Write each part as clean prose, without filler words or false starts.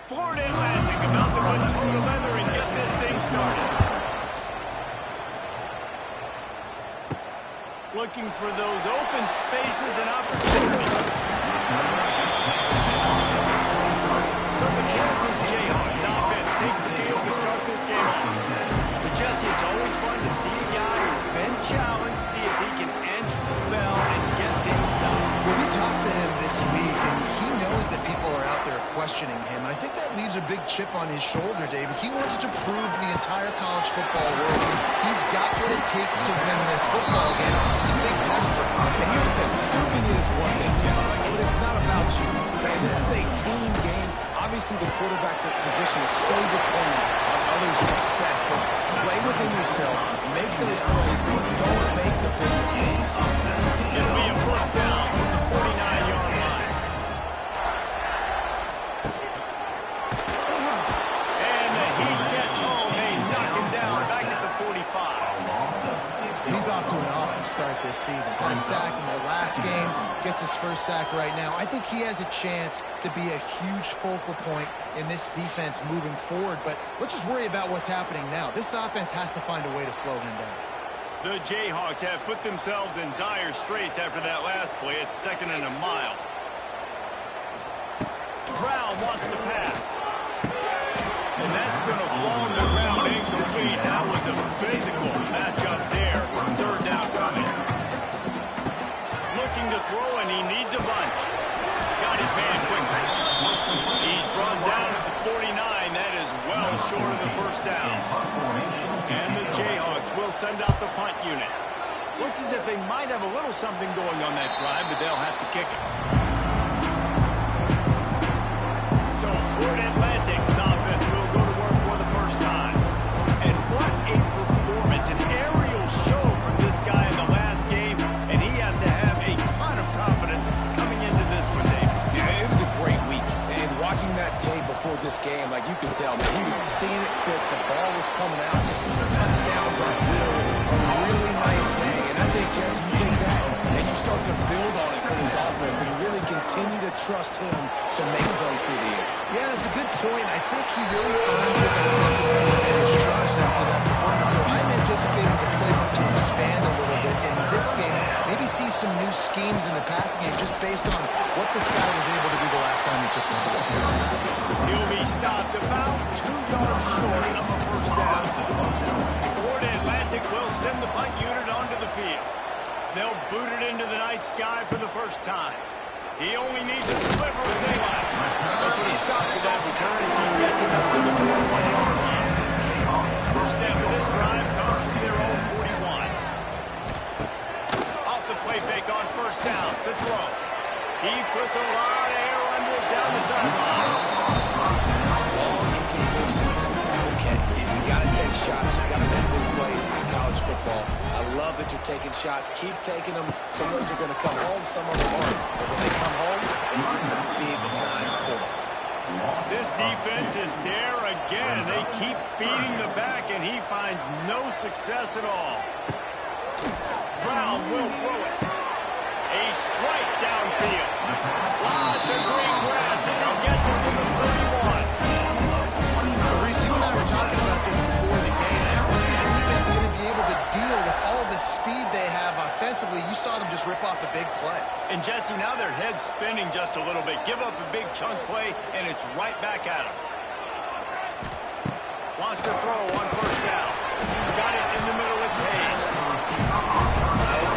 Florida Atlantic about to put total leather and get this thing started. Looking for those open spaces and opportunities. So the Kansas Jayhawks offense takes the field to start this game off. But Jesse, it's always fun to see a guy who's been challenged, see if he can answer the bell and get things done. Well, we talked to him this week, and he knows that people are out there questioning him. I think that leaves a big chip on his shoulder, David. He wants to prove to the entire college football world he's got what it takes to win this football game. It's a big test for him. Yeah, here's the thing. Proving it is one thing, Jesse. But it's not about you. Man, this is a team game. Obviously, the quarterback position is so dependent on others' success. But play within yourself. Make those plays. Don't make the big mistakes. It'll be a first down from the 49-yard line. And the Heat gets home. They knock him down back at the 45. He's off to an awesome start this season. Got a sack in their last game, gets his first sack right now. I think he has a chance to be a huge focal point in this defense moving forward, but let's just worry about what's happening now. This offense has to find a way to slow him down. The Jayhawks have put themselves in dire straits after that last play. It's 2nd and a mile. Brown wants to pass. And that's going to fall to the ground incomplete. That was a physical matchup there. 3rd down coming. Looking to throw, and he needs a bunch. Got his man quickly. He's brought down at the 49. That is well short of the first down. And the Jayhawks will send out the punt unit. Looks as if they might have a little something going on that drive, but they'll have to kick it. So Florida Atlantic's offense will go to work for the first time. And what a performance, an aerial show from this guy in the last game, and he has to have a ton of confidence coming into this one, Dave. Yeah, it was a great week. And watching that tape before this game, like you could tell, man, he was seeing it quick. The ball was coming out. Just touchdowns on will. A really nice day. And I think, Jesse, you take that and you start to build on it for this offense and really continue to trust him to make plays through the air. Yeah, that's a good point. I think he really earned his offensive coordinator's trust after that performance. So I'm anticipating the playbook to expand a little bit in this game. Maybe see some new schemes in the passing game just based on what this guy was able to do the last time he took the field. He'll be stopped about 2 yards short of a first down. Florida Atlantic will send the punt unit onto the field. They'll boot it into the night sky for the first time. He only needs a sliver of daylight. They'll put a stop to that return as he gets it up to the 41-yard line. First snap of this drive comes from their own 41. Off the play fake on first down to throw. He puts a lot of air under it down the sideline. Long incompletions. Okay, you got to take shots. You got to make big plays in college football. I love that you're taking shots. Keep taking them. Some of those are going to come home. Some of them aren't. But when they come home, they are big-time points. This defense is there again. They keep feeding the back, and he finds no success at all. Brown will throw it. A strike downfield. Lots of green grass as he gets it to the 31. Reese, you and I were talking about this before the game. How is this defense going to be able to deal with all the speed they have offensively? You saw them just rip off a big play. And Jesse, now their head's spinning just a little bit. Give up a big chunk play, and it's right back at him. Wants to throw on first down. Got it in the middle. It's Hayes.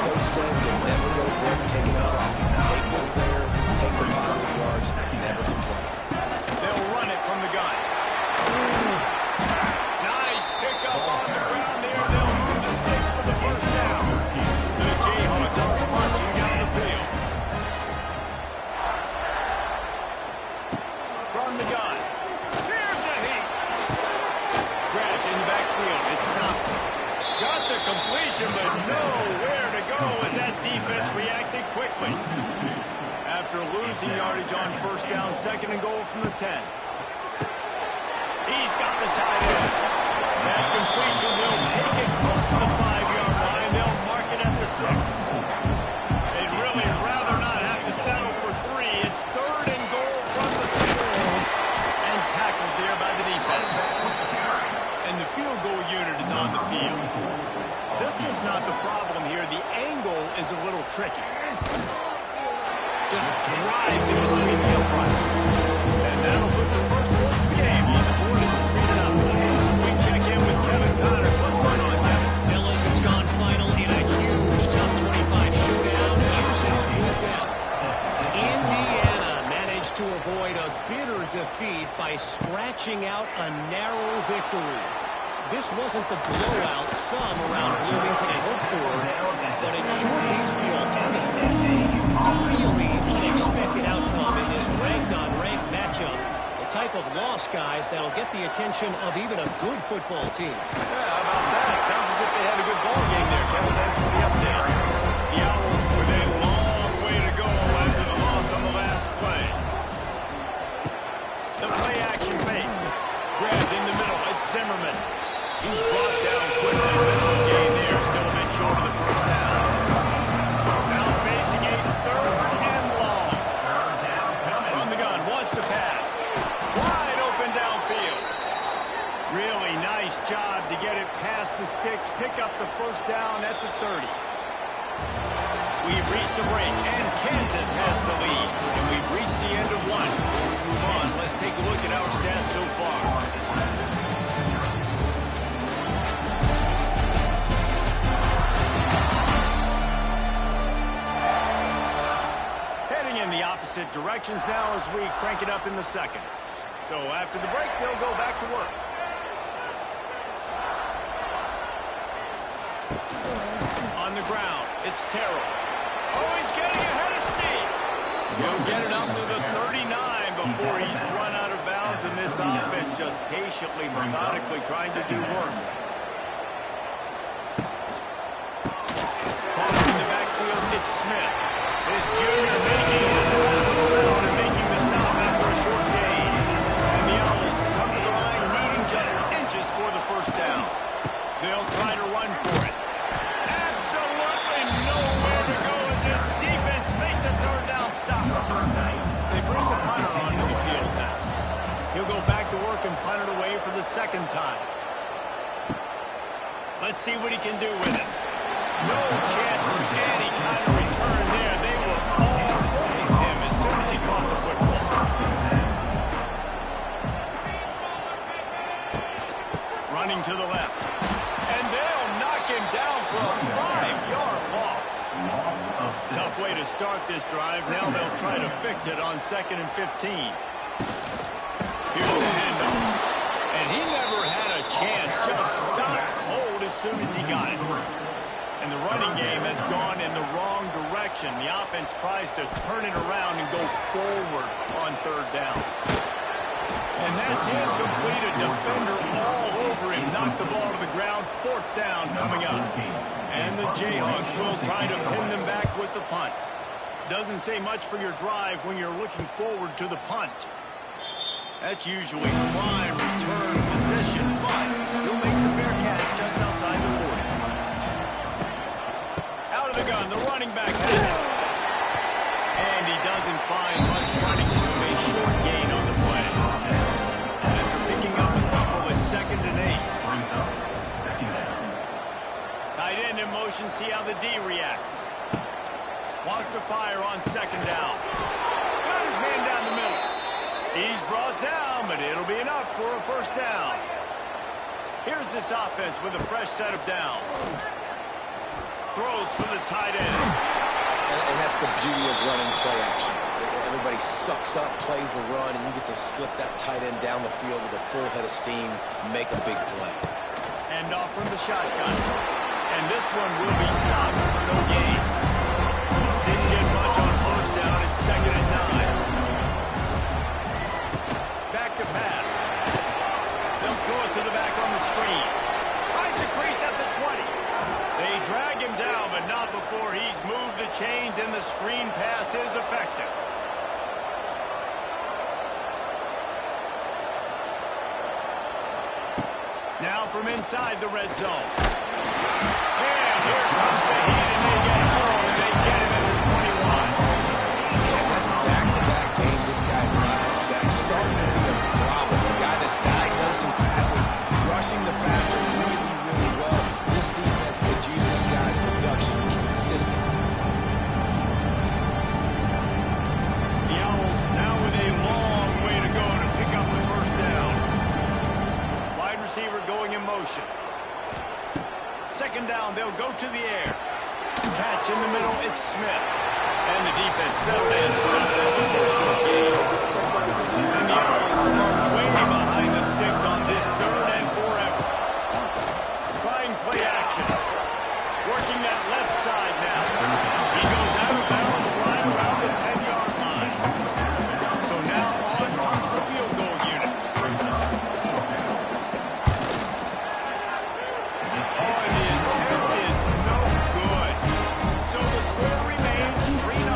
Coach said to never go broke taking a profit. Take what's there, take the positive yards, and never complain. They'll run it from the gun. Nice pickup on the ground there. They'll move the sticks for the first down. The Jayhawks are marching down the field. From the gun. Here's the Heat. Grabbed in the back defense reacted quickly. After losing yardage on first down, 2nd and goal from the 10. He's got the tight end. That completion will take it close to the 5-yard line. They'll mark it at the 6. They'd really rather not have to settle for 3. It's 3rd and goal from the 6. And tackled there by the defense. And the field goal unit is on the field. Distance not the problem here. The angle is a little tricky. Just drives in between the uprights. And that'll put the first points of the game on the board. It's 3-0. We check in with Kevin Connors. What's going on, Kevin? Fellas, it's gone final in a huge top 25 showdown. Here's how it went down. Indiana managed to avoid a bitter defeat by scratching out a narrow victory. This wasn't the blowout some around Bloomington had hoped for, but it sure beats the alternative. A really unexpected outcome in this ranked-on-ranked matchup. The type of loss, guys, that'll get the attention of even a good football team. Yeah, how about that? Sounds as if they had a good ball game there, Kevin. Thanks for the update. The Owls with a long way to go after the loss on the last play. The play-action fake. Grabbed in the middle. It's Zimmerman. He's brought down quickly. Minimum gain there. Still a bit short of the first down. Now facing a 3rd and long. On the gun. Wants to pass. Wide open downfield. Really nice job to get it past the sticks. Pick up the first down at the 30. We've reached the break, and Kansas has the lead. And we've reached the end of one. Move on. Let's take a look at our stats so far. In the opposite directions now as we crank it up in the 2nd. So after the break, they'll go back to work. On the ground, it's Terrell. Oh, he's getting ahead of steam. He'll get it up to the 39 before he's run out of bounds, and this offense just patiently, methodically trying to do work. Caught in the backfield, it's Smith. This junior making his presence known and making the stop after a short gain. And the Owls come to the line needing just inches for the first down. They'll try to run for it. Absolutely nowhere to go as this defense makes a 3rd down stop. They bring the punter onto the field now. He'll go back to work and punt it away for the 2nd time. Let's see what he can do with it. No chance for any kind of return there. They were all over him as soon as he caught the football. Running to the left. And they'll knock him down for a 5-yard loss. Tough way to start this drive. Now they'll try to fix it on 2nd and 15. Here's the handoff. And he never had a chance. Just stopped cold as soon as he got it. And the running game has gone in the wrong direction. The offense tries to turn it around and go forward on 3rd down. And that's incomplete. A defender all over him. Knocked the ball to the ground. 4th down coming up. And the Jayhawks will try to pin them back with the punt. Doesn't say much for your drive when you're looking forward to the punt. That's usually prime return position, but he'll make the fair catch just outside the 40. Out of the gun, the running back has it. And he doesn't find much running room. A short gain on the play. After picking up a couple, it's 2nd and 8. Tight end in motion, see how the D reacts. Wants to fire on 2nd down. Got his man down the middle. He's brought down, but it'll be enough for a first down. Here's this offense with a fresh set of downs. Throws for the tight end. And that's the beauty of running play action. Everybody sucks up, plays the run, and you get to slip that tight end down the field with a full head of steam, make a big play. And off from the shotgun. And this one will be stopped for no gain. Didn't get much on first down. It's 2nd and 9. Back to pass. They'll throw it to the back on the screen. Finds a crease at the 20. They drag him down, but not before he's moved change, and the screen pass is effective. Now from inside the red zone. And here comes the heat, and they get home, and they get him at the 21. Yeah, that's back-to-back games this guy's needs to sack. Starting to be a problem. A guy that's diagnosing passes, rushing the passer really, really well. This defense could use this guy's production consistently. The Owls now with a long way to go to pick up the first down. Wide receiver going in motion. Second down, they'll go to the air. Catch in the middle, it's Smith. And the defense settled in to stop that before a short gain. And the Owls are way behind the sticks on this third and forever. Trying play action. Working that left side now. He goes out of bounds right around the 10-yard line. So now on comes the field goal unit. Oh, and the attempt is no good. So the score remains 3-0.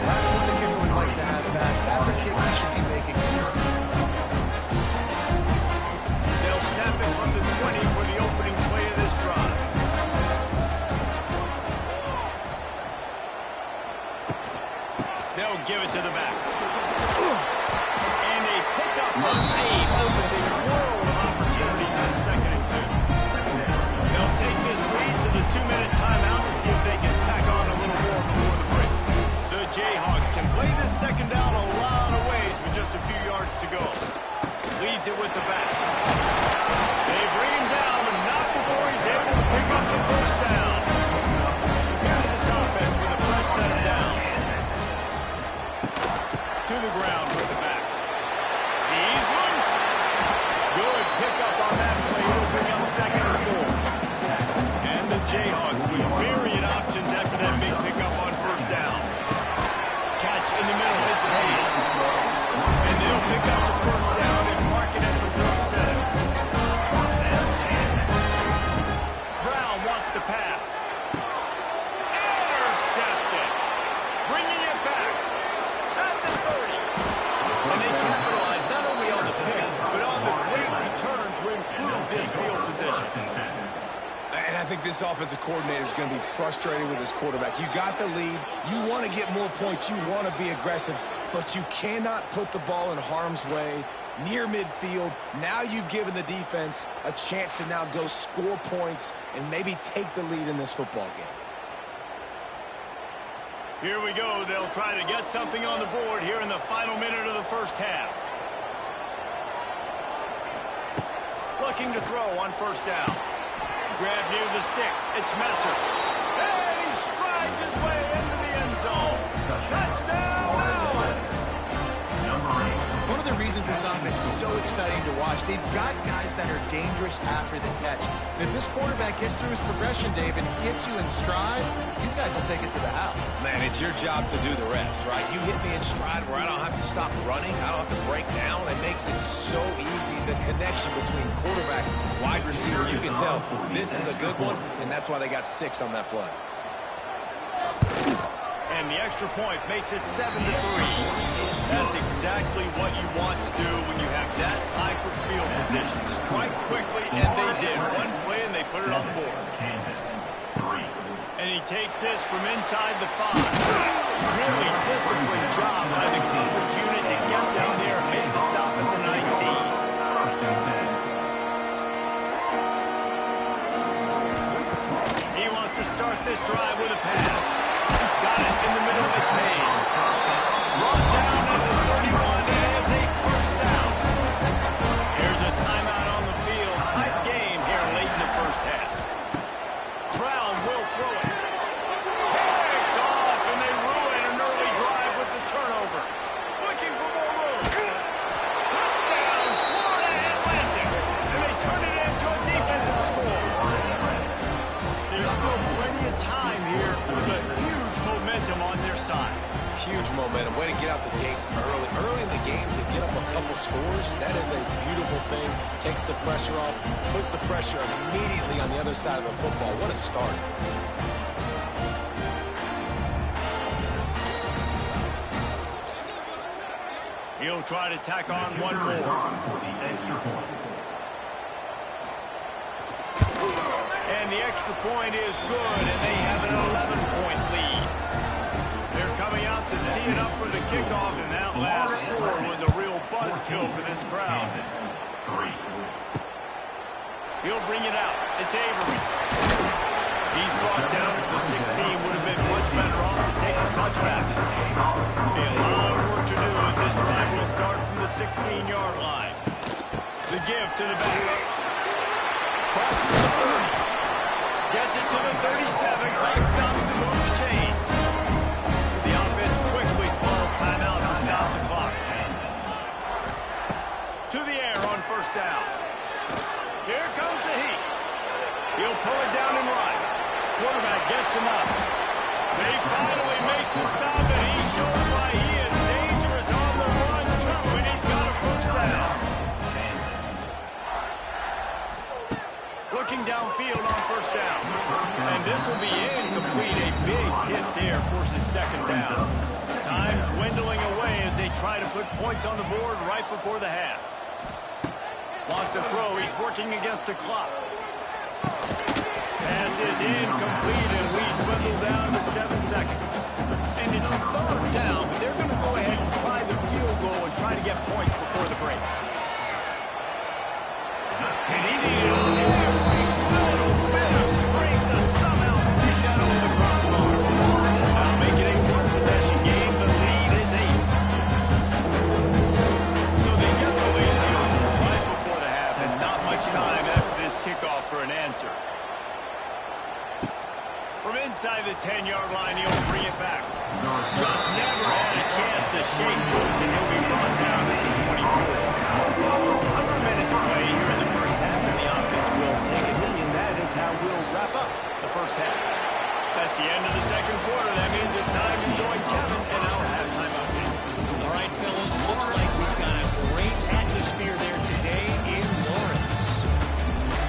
That's what the kicker would like to have back. That's a kick he should be making this. They'll snap it from the 20 for the opening play of this drive. They'll give it to the back. And a pickup of 8 opens a world of opportunities on 2nd and 2. They'll take this lead to the 2-minute timeout to see if they can tack on a little more before the break. The Jayhawks can play this second down a lot of ways with just a few yards to go. Leads it with the back. They bring him down, but not before he's able to pick up the first down. Here's this offense with a fresh set of downs. To the ground with the back. He's loose. Good pickup on that play. It'll bring up 2nd and 4. And the Jayhawks with myriad options after that big pickup on first down. Catch in the middle. It's Hayes. And they'll pick up the first down and mark it at the 37. Brown wants to pass. Intercepted. Bringing it back. At the 30. And they capitalize not only on the pick, but on the great return to improve this field position. And I think this offensive coordinator is going to be frustrated with his quarterback. You got the lead. You want to get more points. You want to be aggressive. But you cannot put the ball in harm's way near midfield. Now you've given the defense a chance to now go score points and maybe take the lead in this football game. Here we go. They'll try to get something on the board here in the final minute of the first half. Looking to throw on first down. Grab near the sticks. It's Messer. And he strides his way into the end zone. Touchdown, Owls! One of the reasons this offense is so exciting to watch, they've got guys that are dangerous after the catch. And if this quarterback gets through his progression, David, gets you in stride, these guys will take it to the house. Man, it's your job to do the rest, right? You hit me in stride where I don't have to stop running. I don't have to break down. It makes it so easy. The connection between quarterback, wide receiver, you can tell this is a good one, and that's why they got 6 on that play. And the extra point makes it 7-3. That's exactly what you want to do when you have that type of field position. Strike quickly, and they did. One play, and they put it on the board. And he takes this from inside the 5. Really disciplined job by the coverage unit to get down there and make the stop at the 19. He wants to start this drive with a pass. Got it in the middle. It's Hayes. Brought down at the 31 as a first down. Here's a timeout on the field. Tight game here late in the first half. Brown will throw it. Picked off, and they ruin an early drive with the turnover. Looking for more room. Touchdown, Florida Atlantic. And they turn it into a defensive score. There's still plenty of time here with a huge momentum on their side. Huge momentum. Way to get out the gates early. Early in the game to get up a couple scores, that is a beautiful thing. Takes the pressure off, puts the pressure immediately on the other side of the football. What a start. He'll try to tack on one more. And the extra point is good, and they have an 11-point lead. They're coming out to tee it up for the kickoff, and that last score was a real buzzkill for this crowd. He'll bring it out. It's Avery. He's brought down to the 16. Would have been much better off to take the touchback. A lot of work to do as this drive will start from the 16-yard line. The give to the back. Crosses the 30. Gets it to the 37. Clock stops to move the chains. The offense quickly calls timeout to stop the clock. To the air on first down. Here comes the heat. He'll pull it down and run. Quarterback gets him up. They finally make the stop, and he shows why he is dangerous on the run, too, and he's got a first down. Looking downfield on first down. And this will be incomplete. A big hit there forces second down. Time dwindling away as they try to put points on the board right before the half. Lost a throw. He's working against the clock. Pass is incomplete, and we dwindle down to 7 seconds. And it's third down, but they're going to go ahead and try the field goal and try to get points before the break. And he needed every little bit of strength to somehow sneak that over the crossbar. Now making a one-possession game, the lead is 8. So they get the lead right before the half, and not much time after this kickoff for an answer. From inside the 10-yard line, he'll bring it back. Just never had a chance to shake loose, and he'll be brought down at the 24. Under a minute to play here in the first half, and the offense will take a knee, and that is how we'll wrap up the first half. That's the end of the second quarter. That means it's time to join Kevin in our halftime update. All right, fellas, looks like we've got a great atmosphere there today in Lawrence.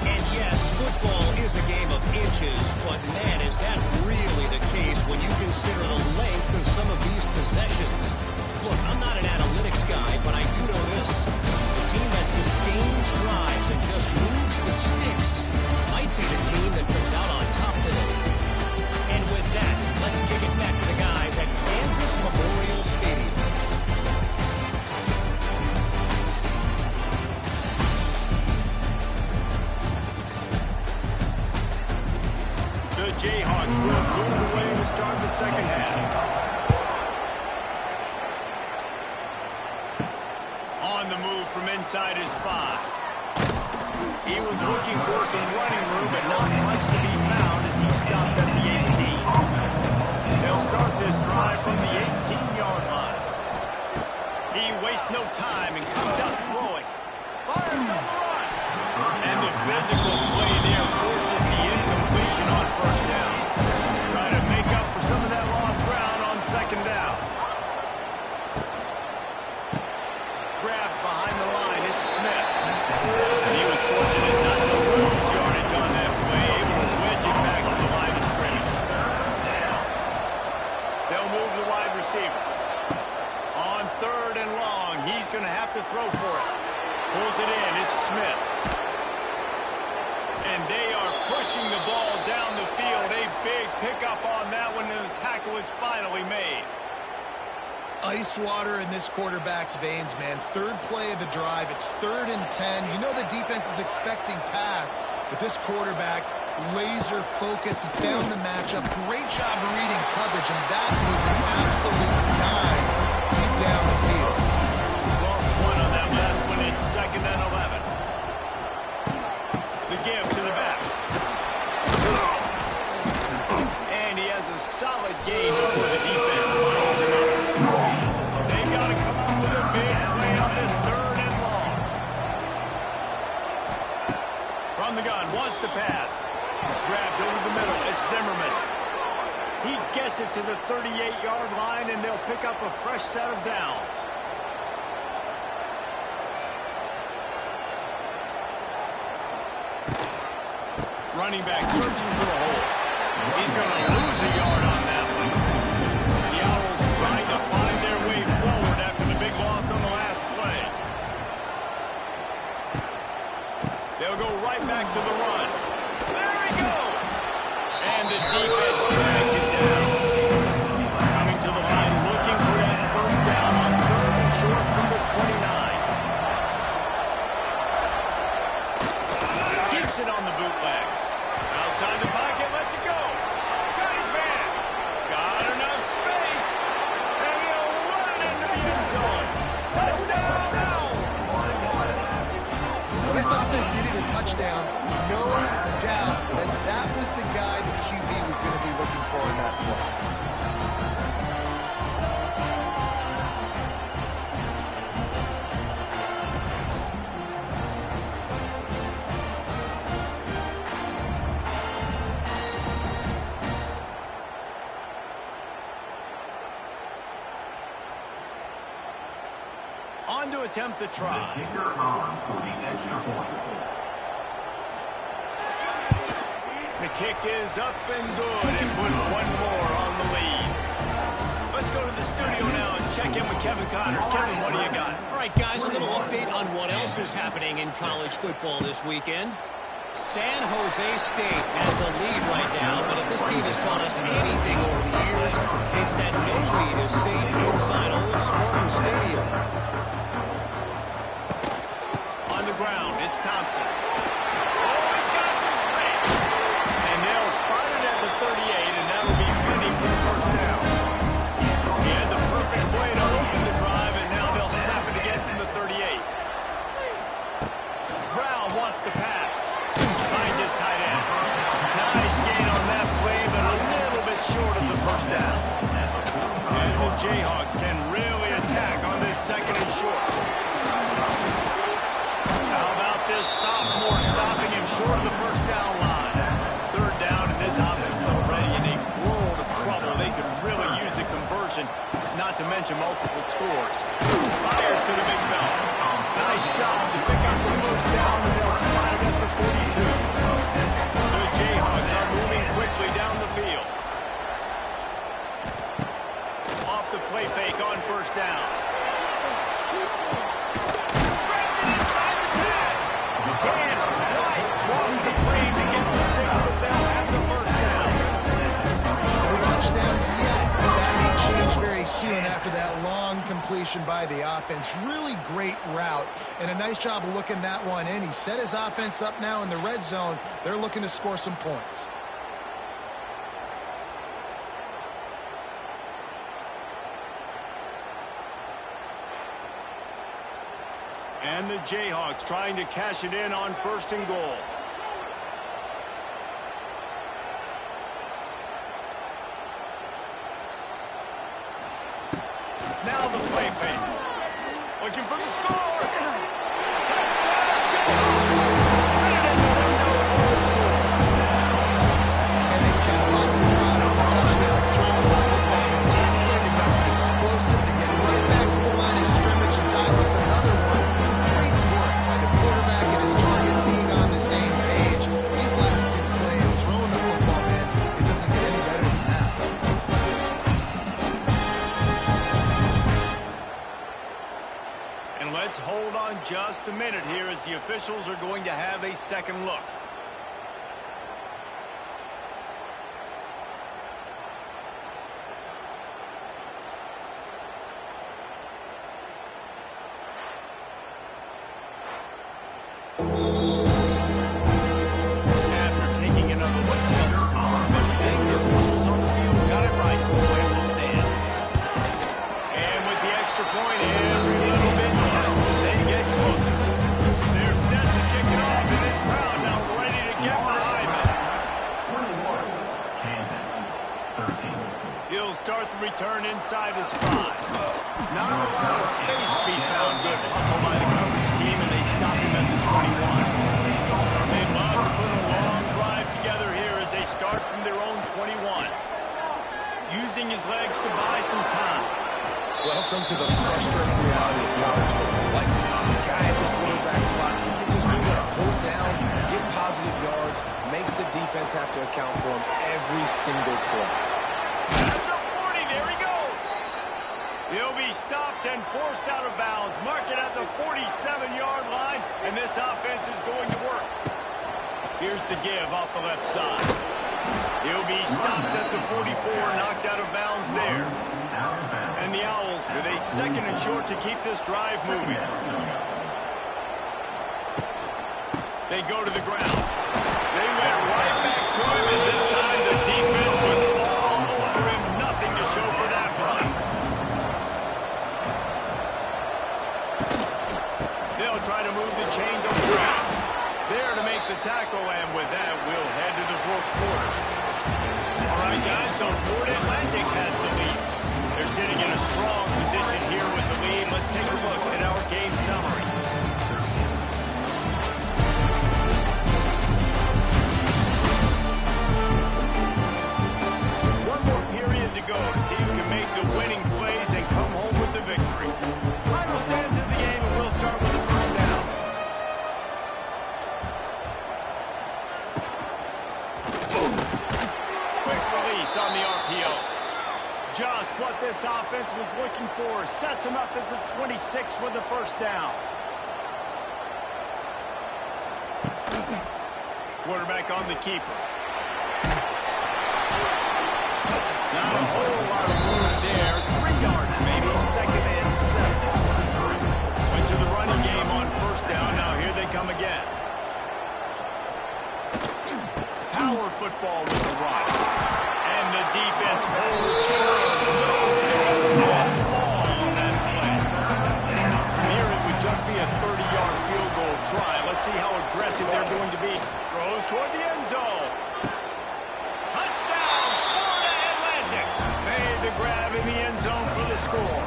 And yes, football is a game of inches, but man, is that really the case when you consider the length of some of these possessions. Look, I'm not an analytics guy, but I do know this. The team that sustains drives and just moves the sticks might be the team that comes out on top today. And with that, let's kick it back to the guys at Kansas Memorial Stadium. The Jayhawks will move away to start the second half. On the move from inside his 5. He was looking for some running room, but not much to be found as he stopped at the 18. They'll start this drive from the 18-yard line. He wastes no time and comes out throwing. Fires on the run. And the physical play there forces the incompletion on first down. Try to make up for some of that lost ground on second down. Grabbed behind the line, it's Smith. And he was fortunate not to lose yardage on that play, able to wedge it back to the line of scrimmage. They'll move the wide receiver. On third and long, he's going to have to throw for it. Pulls it in, it's Smith. And they are pushing the ball down the field. A big pickup on that one, and the tackle is finally made. Ice water in this quarterback's veins, man. Third play of the drive. It's 3rd and 10. You know the defense is expecting pass, but this quarterback, laser focus. He found the matchup. Great job reading coverage, and that was an absolute dime deep down the field. Lost one on that last one. It's 2nd and 11. The give to the back. And he has a solid gain before the defense lines him up. They've got to come up with a big play on this 3rd and long. From the gun, wants to pass. Grabbed over the middle. It's Zimmerman. He gets it to the 38-yard line, and they'll pick up a fresh set of downs. Running back searching for a hole. He's going to lose a yard on that one. The Owls trying to find their way forward after the big loss on the last touchdown. No doubt that that was the guy the QB was going to be looking for in that play. On to attempt the try. The kicker on for the extra point. The kick is up and good, and put one more on the lead. Let's go to the studio now and check in with Kevin Connors. Kevin, what do you got? All right, guys, a little update on what else is happening in college football this weekend. San Jose State has the lead right now, but if this team has taught us anything over the years, it's that no lead is safe inside Old Spartan Stadium. On the ground, it's Thompson. Oh, he's got some space. And they'll spot it at the 38, and that'll be plenty for the first down. He had the perfect way to open the drive, and now they'll snap it again from the 38. Brown wants to pass. Finds his tight end. Nice gain on that play, but a little bit short of the first down. And the Jayhawks can really attack on this second and short. How about this sophomore stopping him short of the first down line? Third down, and this offense is already in a world of trouble. They could really use a conversion, not to mention multiple scores. Fires to the big fella. Nice job to pick up the first down, and they'll spot it at the 42. The Jayhawks are moving quickly down the field. Off the play fake on first down. Breaks it inside the 10. Can't quite cross the plane to get the 6, but they'll have the first down. No touchdowns yet, but that may change very soon after that long completion by the offense. Really great route, and a nice job of looking that one in. He set his offense up now in the red zone. They're looking to score some points. And the Jayhawks trying to cash it in on first and goal. Now the play fake. Looking for the score. And they cap off the drive with a touchdown throw to the football. The last play, they got explosive to get right back to the line of scrimmage and dial up another one. Great work by the quarterback and his target being on the same page. These last two plays, throwing the football, man, it doesn't get any better than that. And let's hold on just a minute here as the officials are going to have a second look. After taking another look, everything the officials on the field got it right. Play will stand. And with the extra point, every little bit counts as they get closer. They're set to kick it off, and this crowd now ready to get behind them. 21, Kansas, 13. He'll start the return inside his spot. Not a lot of space to be found. Good hustle by the coverage team, and they stop him at the 21. They love to put a long drive together here as they start from their own 21. Using his legs to buy some time. Welcome to the frustrating reality of college football. Like, the guy at the quarterback spot, he can just do that. Pull down, get positive yards, makes the defense have to account for him every single play. At the 40, there he goes. He'll be stopped and forced out of bounds. Mark it at the 47-yard line, and this offense is going to work. Here's the give off the left side. He'll be stopped at the 44, knocked out of bounds there. And the Owls with a second and short to keep this drive moving. They go to the ground. They went right back to him, and this time the defense was all over him. Nothing to show for that run. They'll try to move the chains on the ground. There to make the Starting in a strong position here with the lead. Let's take a look at our game summary. One more period to go to see who can make the winning plays and come home with the victory. Final stands of the game, and we'll start with the first down. Boom. Quick release on the RPO. Just what this offense was looking for. Sets him up at the 26 with the first down. Quarterback on the keeper. Not a whole lot of room there. 3 yards maybe. Second and 7. Went to the running game on first down. Now here they come again. Power football with the run. And the defense holds firm. No ball on that play. Here it would just be a 30-yard field goal try. Let's see how aggressive they're going to be. Throws toward the end zone. Touchdown, Florida Atlantic. Made the grab in the end zone for the score.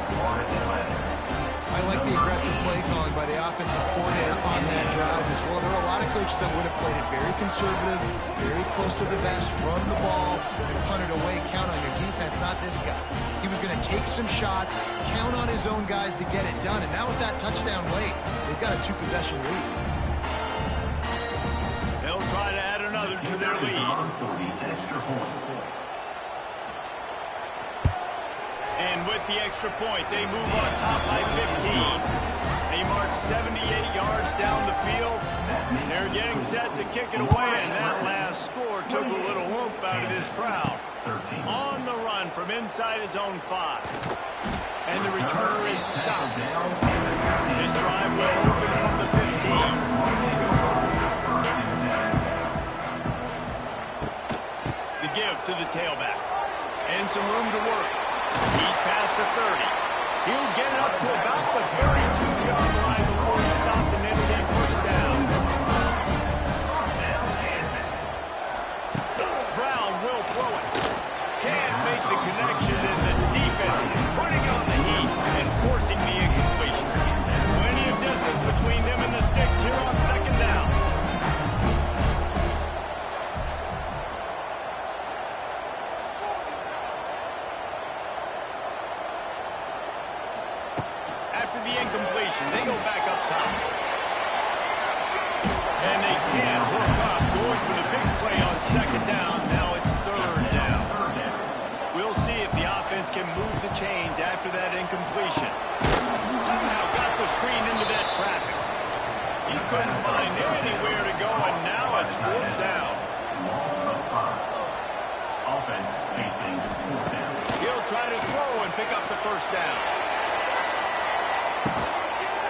I like the aggressive play calling by the offensive coordinator on that drive as well. There are a lot of coaches that would have played it very conservative, very close to the vest, run the ball, and punt it away. Count on your defense, not this guy. He was going to take some shots, count on his own guys to get it done. And now with that touchdown late, they've got a 2-possession lead. They'll try to add another to their lead. And with the extra point, they move on top by 15. They march 78 yards down the field. They're getting set to kick it away, and that last score took a little oomph out of this crowd. On the run from inside his own 5. And the returner is stopped. This drive will open from the 15. The give to the tailback. And some room to work. He's past the 30. He'll get it up to about the 32-yard line before he stopped and ended in first down. Brown will throw it. Can't make the connection, and the defense putting on the heat and forcing the incompletion. Plenty of distance between them and the sticks here on second down. After the incompletion, they go back up top. And they can't hook up, going for the big play on second down. Now it's third down. We'll see if the offense can move the chains after that incompletion. Somehow got the screen into that traffic. He couldn't find anywhere to go, and now it's fourth down. Offense facing fourth down. He'll try to throw and pick up the first down.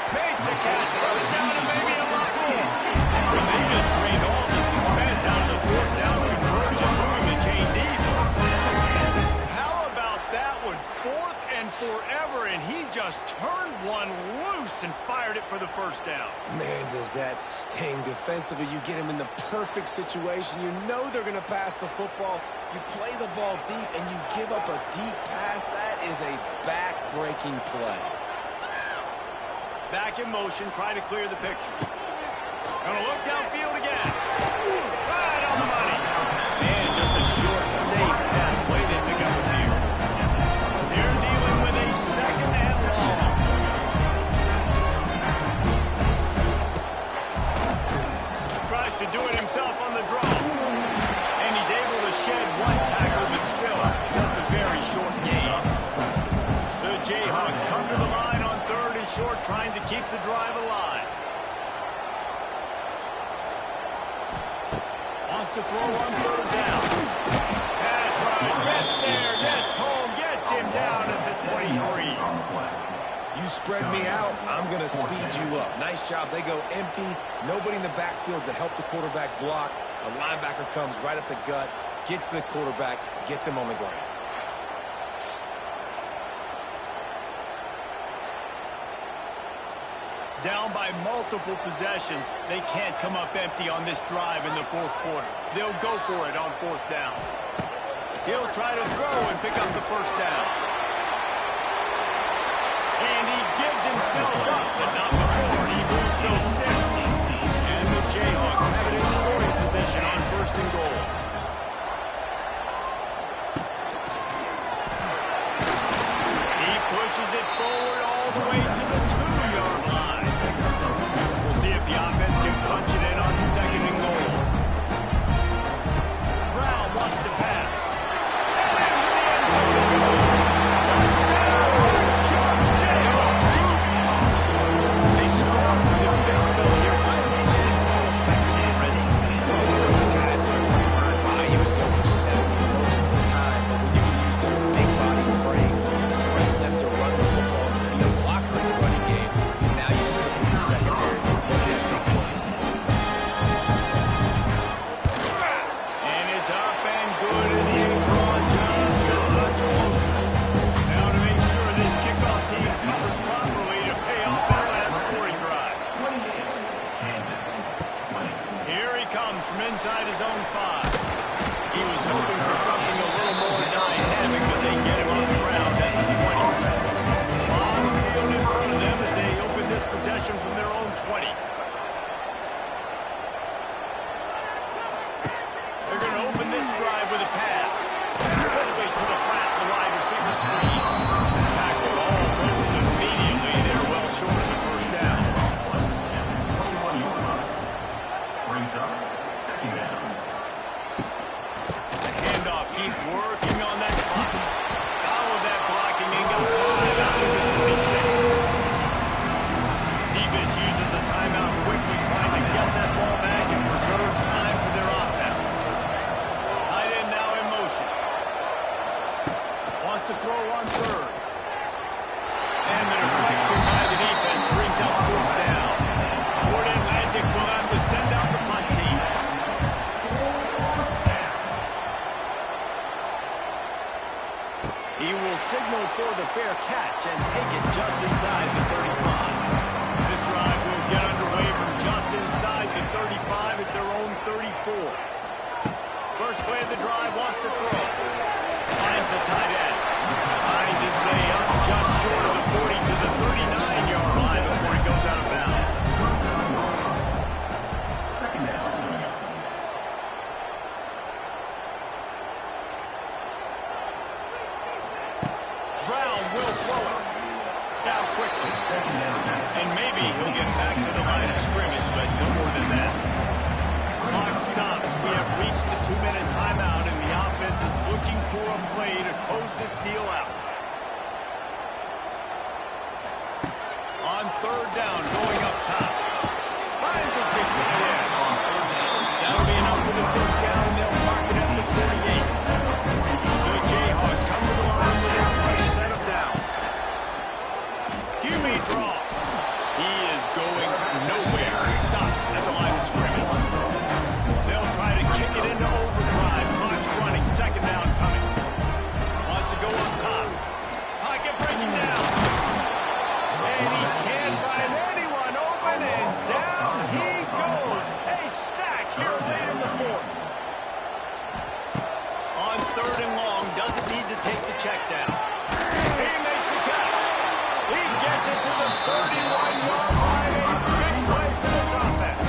Makes a catch, first down, and maybe a lot more. Well, they just drained all the suspense out of the fourth down conversion, moving the chains easily. How about that one? 4th and forever, and he just turned one loose and fired it for the first down. Man, does that sting defensively. You get him in the perfect situation. You know they're going to pass the football. You play the ball deep, and you give up a deep pass. That is a back-breaking play. Back in motion, try to clear the picture. Gonna look downfield again. Right on the money. And just a short, safe pass play. They pick up a few. They're dealing with a second and long. Tries to do it himself on the draw. And he's able to shed one tackle, but still just a very short gain. The Jayhawks come to the line on third and short, trying to keep the drive alive. Wants to throw on third down. Pass rush, gets there, gets home, gets him down at the 23. You spread me out, I'm going to speed you up. Nice job. They go empty. Nobody in the backfield to help the quarterback block. A linebacker comes right up the gut, gets to the quarterback, gets him on the ground. Down by multiple possessions, they can't come up empty on this drive in the fourth quarter. They'll go for it on fourth down. He'll try to throw and pick up the first down. himself up, but not before he moves those sticks. And the Jayhawks have it in scoring position on 1st and goal. He pushes it forward all the way to the 2-yard line. We'll see if the offense can punch it in on 2nd and goal. Brown wants to pass. Inside his own 5. He was hoping for something a little more dynamic, but they get him on the ground at the 20. Long field in front of them as they open this possession from their own 20. They're going to open this drive with a pass. Quickly to the flat, the wide receiver screen. Tackled almost immediately. They're well short of the 1st down. 21 yard line. Brings up 2nd down. The handoff, keep working on that block. Followed that blocking and got 5 out to the 26. Defense uses a timeout quickly, trying to get that ball back and preserve time for their offense. Tight end now in motion. Wants to throw on 3rd. And the deflection by the defense brings up 4th down. Fort Atlantic will have to send out the punt team. He will signal for the fair catch and take it just inside the 35. This drive will get underway from just inside the 35 at their own 34. First play of the drive, wants to throw. Finds a tight end. Finds his way up just short of the 40 to the 39-yard line before he goes out of bounds. 2nd down. Brown will throw it. Down quickly. And maybe he'll get back to the line of scrimmage, but no more than that. Clock stops. We have reached the 2-minute timeout, and the offense is looking for a play to close this deal out. On 3rd down, going up top. Finds his big tight end. That'll be enough for the 1st down, and they'll mark it at the 38. The Jayhawks come to the line with a fresh set of downs. QB draw. He is going nowhere. Stop at the line of scrimmage. They'll try to kick it into overdrive. Clock's running. 2nd down coming. Wants to go up top. Pocket breaking down. And he can't find anyone open, and down he goes. A sack here late in the 4th. On 3rd and long, doesn't need to take the check down. He makes the catch. He gets it to the 31-yard line. A big play for this offense.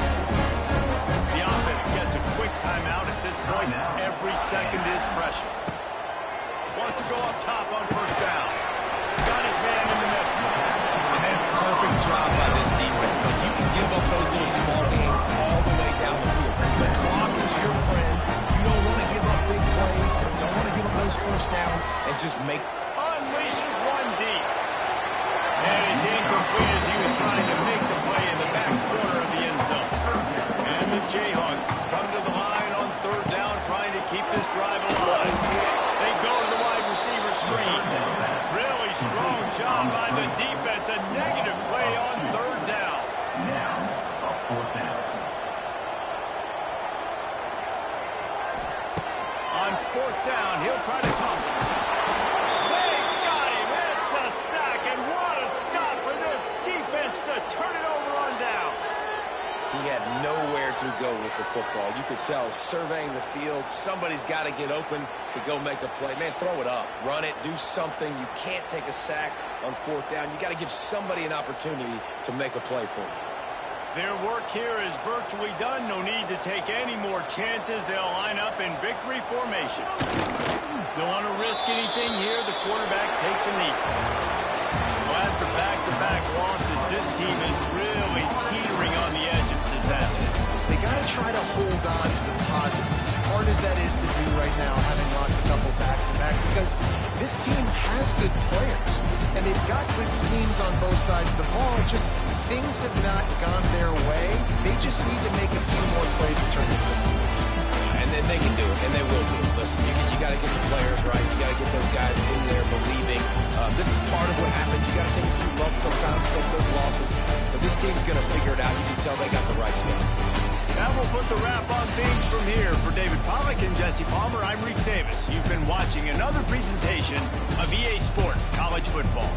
The offense gets a quick timeout at this point. Every second is precious. Wants to go up top on 1st down. Got his man in the middle. And that's a perfect job by this defense. Like, you can give up those little small gains all the way down the field. The clock is your friend. You don't want to give up big plays. Don't want to give up those 1st downs and just make. Unleashes one deep. And it's incomplete as he was trying to make the play in the back corner of the end zone. And the Jayhawks come to the line on 3rd down, trying to keep this drive alive. They go to the wide receiver screen. Really strong job by the defense. A negative play on 3rd down. Now, a 4th down. On 4th down, he'll try to toss it. They got him. It's a sack, and what a stop for this defense to turn it over on downs. He had nowhere to go with the football. You could tell, surveying the field, somebody's got to get open to go make a play. Man, throw it up, run it, do something. You can't take a sack on fourth down. You got to give somebody an opportunity to make a play for you. Their work here is virtually done. No need to take any more chances. They'll line up in victory formation. Don't want to risk anything here. The quarterback takes a knee. Well, after back-to-back losses, this team is really teetering on the edge of disaster. They got to try to hold on to the positives, as hard as that is to do right now, having lost a couple back-to-back, because this team has good players, and they've got good schemes on both sides of the ball. Just things have not gone their way. They just need to make a few more plays to turn this around. And then they can do it, and they will do it. Listen, you got to get the players right. You got to get those guys in there believing. This is part of what happens. You got to take a few bumps sometimes, take those losses. But this team's going to figure it out. You can tell they got the right stuff. That will put the wrap on things from here. For David Pollack and Jesse Palmer, I'm Reese Davis. You've been watching another presentation of EA Sports College Football.